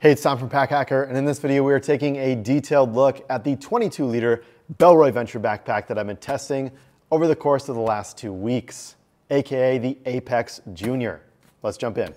Hey, it's Tom from Pack Hacker, and in this video we are taking a detailed look at the 22-liter Bellroy Venture backpack that I've been testing over the course of the last 2 weeks, aka the Apex Junior. Let's jump in.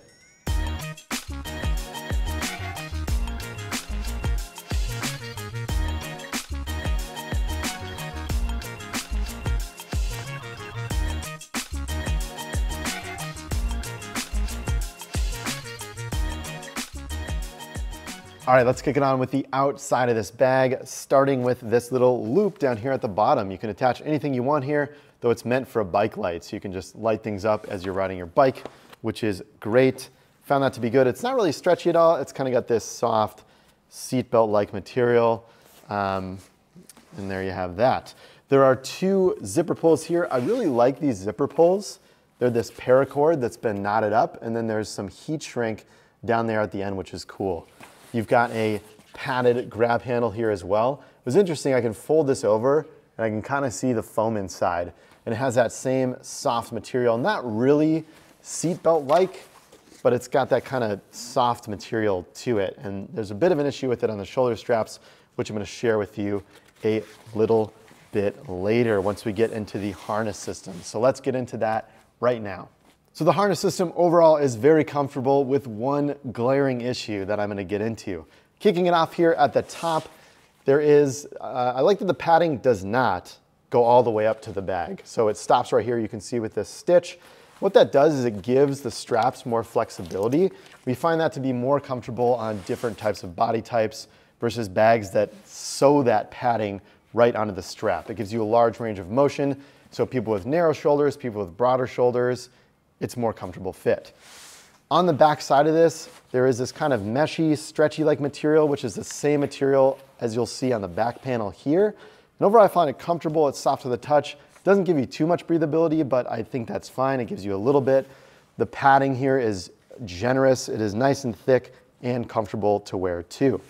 All right, let's kick it on with the outside of this bag, starting with this little loop down here at the bottom. You can attach anything you want here, though it's meant for a bike light, so you can just light things up as you're riding your bike, which is great. Found that to be good. It's not really stretchy at all. It's kind of got this soft seatbelt-like material, and there you have that. There are 2 zipper pulls here. I really like these zipper pulls. They're this paracord that's been knotted up, and then there's some heat shrink down there at the end, which is cool. You've got a padded grab handle here as well. It was interesting, I can fold this over and I can kind of see the foam inside. And it has that same soft material, not really seatbelt-like, but it's got that kind of soft material to it. And there's a bit of an issue with it on the shoulder straps, which I'm gonna share with you a little bit later once we get into the harness system. So let's get into that right now. So the harness system overall is very comfortable with one glaring issue that I'm gonna get into. Kicking it off here at the top, there is, I like that the padding does not go all the way up to the bag. So it stops right here, you can see with this stitch. What that does is it gives the straps more flexibility. We find that to be more comfortable on different types of body types versus bags that sew that padding right onto the strap. It gives you a large range of motion. So people with narrow shoulders, people with broader shoulders, it's more comfortable fit. On the back side of this, there is this kind of meshy, stretchy-like material, which is the same material as you'll see on the back panel here. And overall, I find it comfortable, it's soft to the touch. It doesn't give you too much breathability, but I think that's fine. It gives you a little bit. The padding here is generous. It is nice and thick and comfortable to wear too.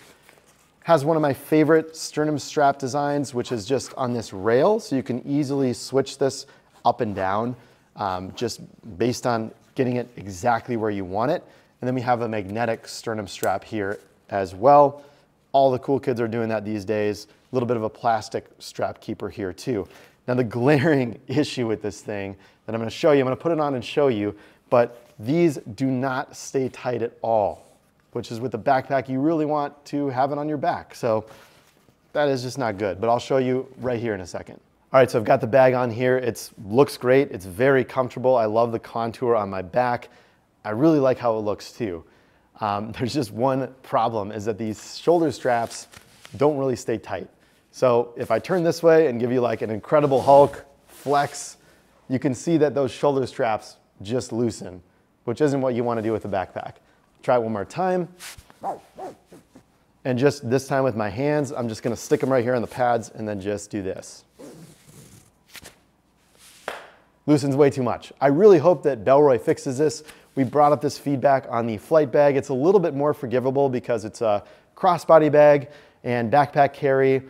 Has one of my favorite sternum strap designs, which is just on this rail, so you can easily switch this up and down. Just based on getting it exactly where you want it. And then we have a magnetic sternum strap here as well. All the cool kids are doing that these days. A little bit of a plastic strap keeper here too. Now the glaring issue with this thing that I'm gonna show you, I'm gonna put it on and show you, but these do not stay tight at all, which is with the backpack, you really want to have it on your back. So that is just not good, but I'll show you right here in a second. All right, so I've got the bag on here. It looks great. It's very comfortable. I love the contour on my back. I really like how it looks too. There's just one problem is that these shoulder straps don't really stay tight. So if I turn this way and give you like an Incredible Hulk flex, you can see that those shoulder straps just loosen, which isn't what you want to do with a backpack. Try it one more time. And just this time with my hands, I'm just gonna stick them right here on the pads and then just do this. Loosens way too much. I really hope that Bellroy fixes this. We brought up this feedback on the flight bag. It's a little bit more forgivable because it's a crossbody bag and backpack carry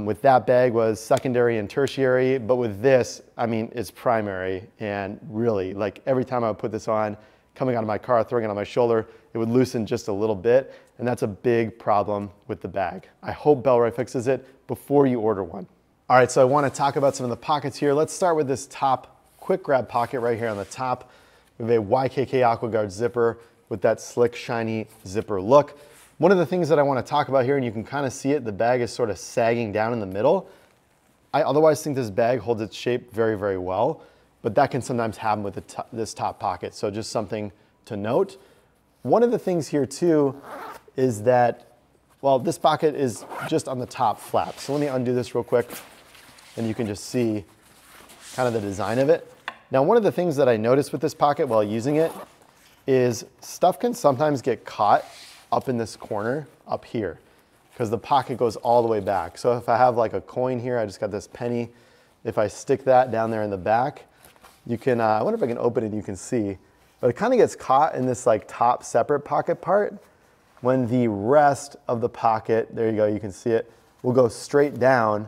with that bag was secondary and tertiary, but with this, I mean, it's primary. And really, like every time I would put this on, coming out of my car, throwing it on my shoulder, it would loosen just a little bit. And that's a big problem with the bag. I hope Bellroy fixes it before you order one. All right, so I want to talk about some of the pockets here. Let's start with this top quick grab pocket right here on the top. We have a YKK AquaGuard zipper with that slick, shiny zipper look. One of the things that I want to talk about here, and you can kind of see it, the bag is sort of sagging down in the middle. I otherwise think this bag holds its shape very, very well, but that can sometimes happen with this top pocket, so just something to note. One of the things here too is that, well, this pocket is just on the top flap. So let me undo this real quick, and you can just see kind of the design of it. Now, one of the things that I noticed with this pocket while using it is stuff can sometimes get caught up in this corner up here because the pocket goes all the way back. So if I have like a coin here, I just got this penny. If I stick that down there in the back, you can, I wonder if I can open it and you can see, but it kind of gets caught in this like top separate pocket part when the rest of the pocket, there you go, you can see it, will go straight down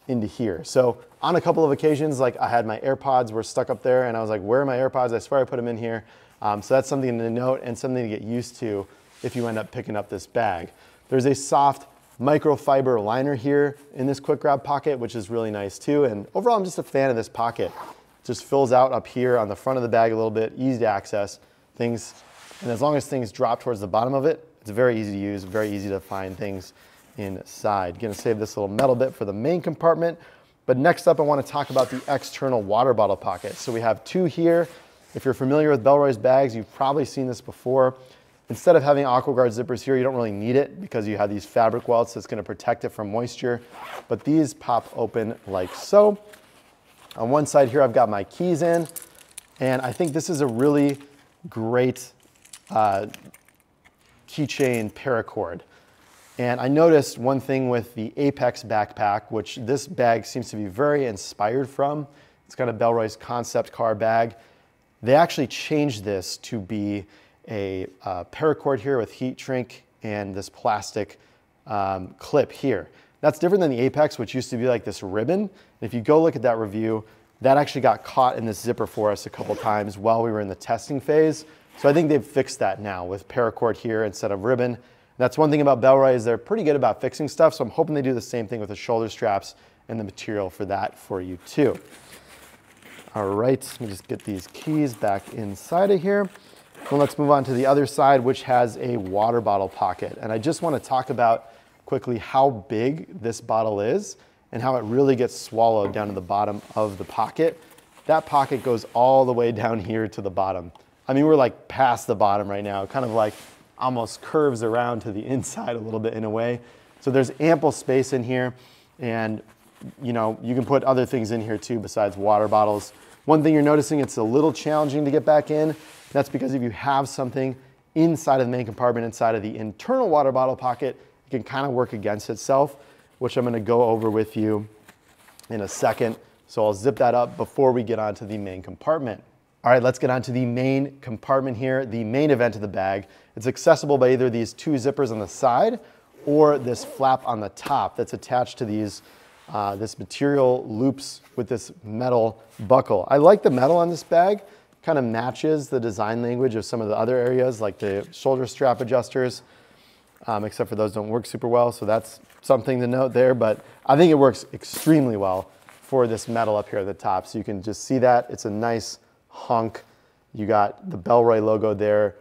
into here. So on a couple of occasions, like I had my AirPods were stuck up there and I was like, where are my AirPods? I swear I put them in here. So that's something to note and something to get used to if you end up picking up this bag. There's a soft microfiber liner here in this quick grab pocket, which is really nice too. And overall, I'm just a fan of this pocket. It just fills out up here on the front of the bag a little bit, easy to access things. And as long as things drop towards the bottom of it, it's very easy to use, very easy to find things inside. Gonna save this little metal bit for the main compartment. But next up, I want to talk about the external water bottle pocket. So we have two here. If you're familiar with Bellroy's bags, you've probably seen this before. Instead of having AquaGuard zippers here, you don't really need it because you have these fabric welts that's going to protect it from moisture. But these pop open like so. On one side here, I've got my keys in, and I think this is a really great keychain paracord. And I noticed one thing with the Apex backpack, which this bag seems to be very inspired from. It's got a Bellroy's concept car bag. They actually changed this to be a paracord here with heat shrink and this plastic clip here. That's different than the Apex, which used to be like this ribbon. And if you go look at that review, that actually got caught in this zipper for us a couple times while we were in the testing phase. So I think they've fixed that now with paracord here instead of ribbon. That's one thing about Bellroy is they're pretty good about fixing stuff. So I'm hoping they do the same thing with the shoulder straps and the material for that for you too. All right, let me just get these keys back inside of here. Well, let's move on to the other side, which has a water bottle pocket. And I just want to talk about quickly how big this bottle is and how it really gets swallowed down to the bottom of the pocket. That pocket goes all the way down here to the bottom. I mean, we're like past the bottom right now, kind of like almost curves around to the inside a little bit in a way. So there's ample space in here, and you know, you can put other things in here too besides water bottles. One thing you're noticing, it's a little challenging to get back in. That's because if you have something inside of the main compartment, inside of the internal water bottle pocket, it can kind of work against itself, which I'm gonna go over with you in a second. So I'll zip that up before we get onto the main compartment. All right, let's get onto the main compartment here, the main event of the bag. It's accessible by either these two zippers on the side or this flap on the top that's attached to these this material loops with this metal buckle. I like the metal on this bag. Kind of matches the design language of some of the other areas like the shoulder strap adjusters, except for those don't work super well. So that's something to note there, but I think it works extremely well for this metal up here at the top. So you can just see that it's a nice hunk. You got the Bellroy logo there,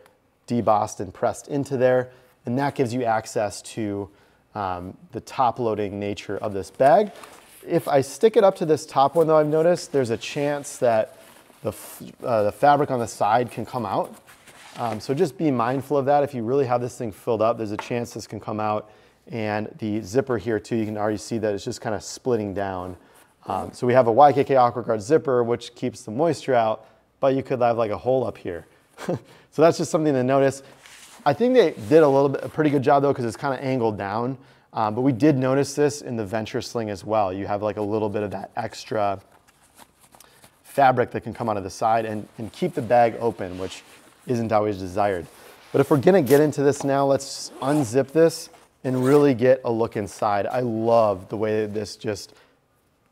debossed and pressed into there. And that gives you access to the top loading nature of this bag. If I stick it up to this top one though, I've noticed there's a chance that the fabric on the side can come out. So just be mindful of that. If you really have this thing filled up, there's a chance this can come out. And the zipper here too, you can already see that it's just kind of splitting down. So we have a YKK AquaGuard zipper, which keeps the moisture out, but you could have like a hole up here. So that's just something to notice. I think they did a pretty good job though, because it's kind of angled down. But we did notice this in the Venture Sling as well. You have like a little bit of that extra fabric that can come out of the side and keep the bag open, which isn't always desired. But if we're gonna get into this now, let's unzip this and really get a look inside. I love the way that this just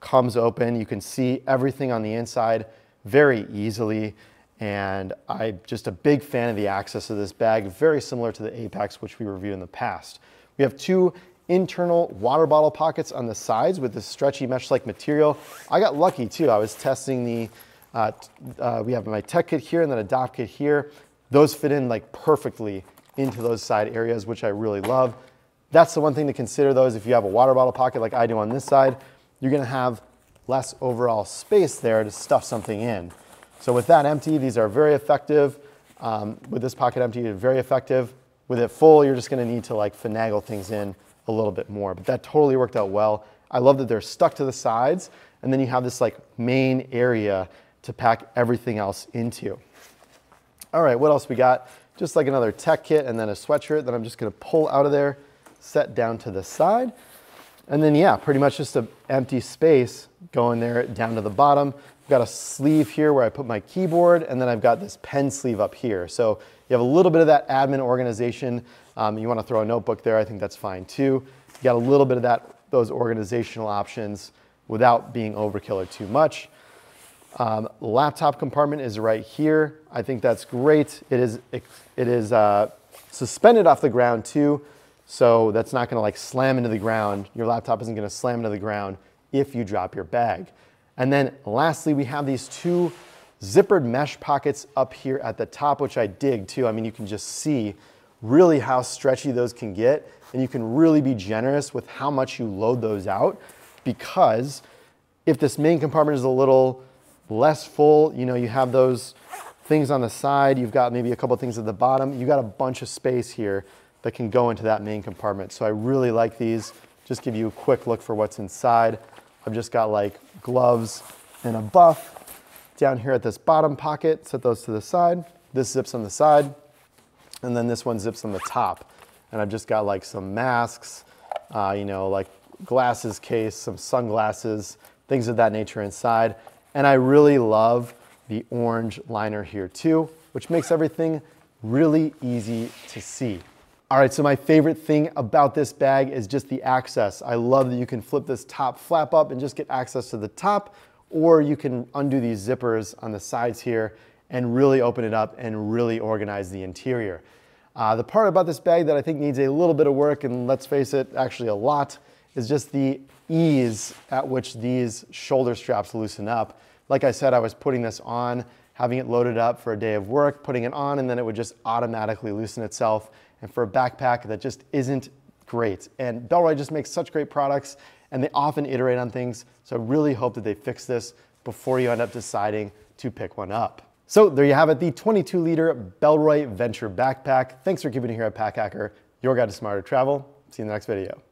comes open. You can see everything on the inside very easily. And I'm just a big fan of the access of this bag, very similar to the Apex, which we reviewed in the past. We have two internal water bottle pockets on the sides with this stretchy mesh-like material. I got lucky too. I was testing the, we have my tech kit here and then a DOF kit here. Those fit in like perfectly into those side areas, which I really love. That's the one thing to consider though, is if you have a water bottle pocket like I do on this side, you're gonna have less overall space there to stuff something in. So with that empty, these are very effective. With this pocket empty, they're very effective. With it full, you're just gonna need to like finagle things in a little bit more, but that totally worked out well. I love that they're stuck to the sides, and then you have this like main area to pack everything else into. All right, what else we got? Just like another tech kit and then a sweatshirt that I'm just gonna pull out of there, set down to the side. And then yeah, pretty much just an empty space going there down to the bottom. I've got a sleeve here where I put my keyboard, and then I've got this pen sleeve up here. So you have a little bit of that admin organization. You want to throw a notebook there, I think that's fine too. You got a little bit of those organizational options without being overkill or too much. Laptop compartment is right here. I think that's great. It is suspended off the ground too, so that's not gonna like slam into the ground. Your laptop isn't gonna slam into the ground if you drop your bag. And then lastly, we have these two zippered mesh pockets up here at the top, which I dig too. I mean, you can just see really how stretchy those can get, and you can really be generous with how much you load those out, because if this main compartment is a little less full, you know, you have those things on the side, you've got maybe a couple things at the bottom, you got a bunch of space here that can go into that main compartment. So I really like these. Just give you a quick look for what's inside. I've just got like gloves and a buff down here at this bottom pocket. Set those to the side. This zips on the side, and then this one zips on the top. And I've just got like some masks, you know, like glasses case, some sunglasses, things of that nature inside. And I really love the orange liner here too, which makes everything really easy to see. All right, so my favorite thing about this bag is just the access. I love that you can flip this top flap up and just get access to the top, or you can undo these zippers on the sides here and really open it up and really organize the interior. The part about this bag that I think needs a little bit of work, and let's face it, actually a lot, is just the ease at which these shoulder straps loosen up. Like I said, I was putting this on, having it loaded up for a day of work, putting it on, and then it would just automatically loosen itself. And for a backpack, that just isn't great. And Bellroy just makes such great products, and they often iterate on things. So I really hope that they fix this before you end up deciding to pick one up. So there you have it, the 22-liter Bellroy Venture backpack. Thanks for keeping it here at Pack Hacker, your guide to smarter travel. See you in the next video.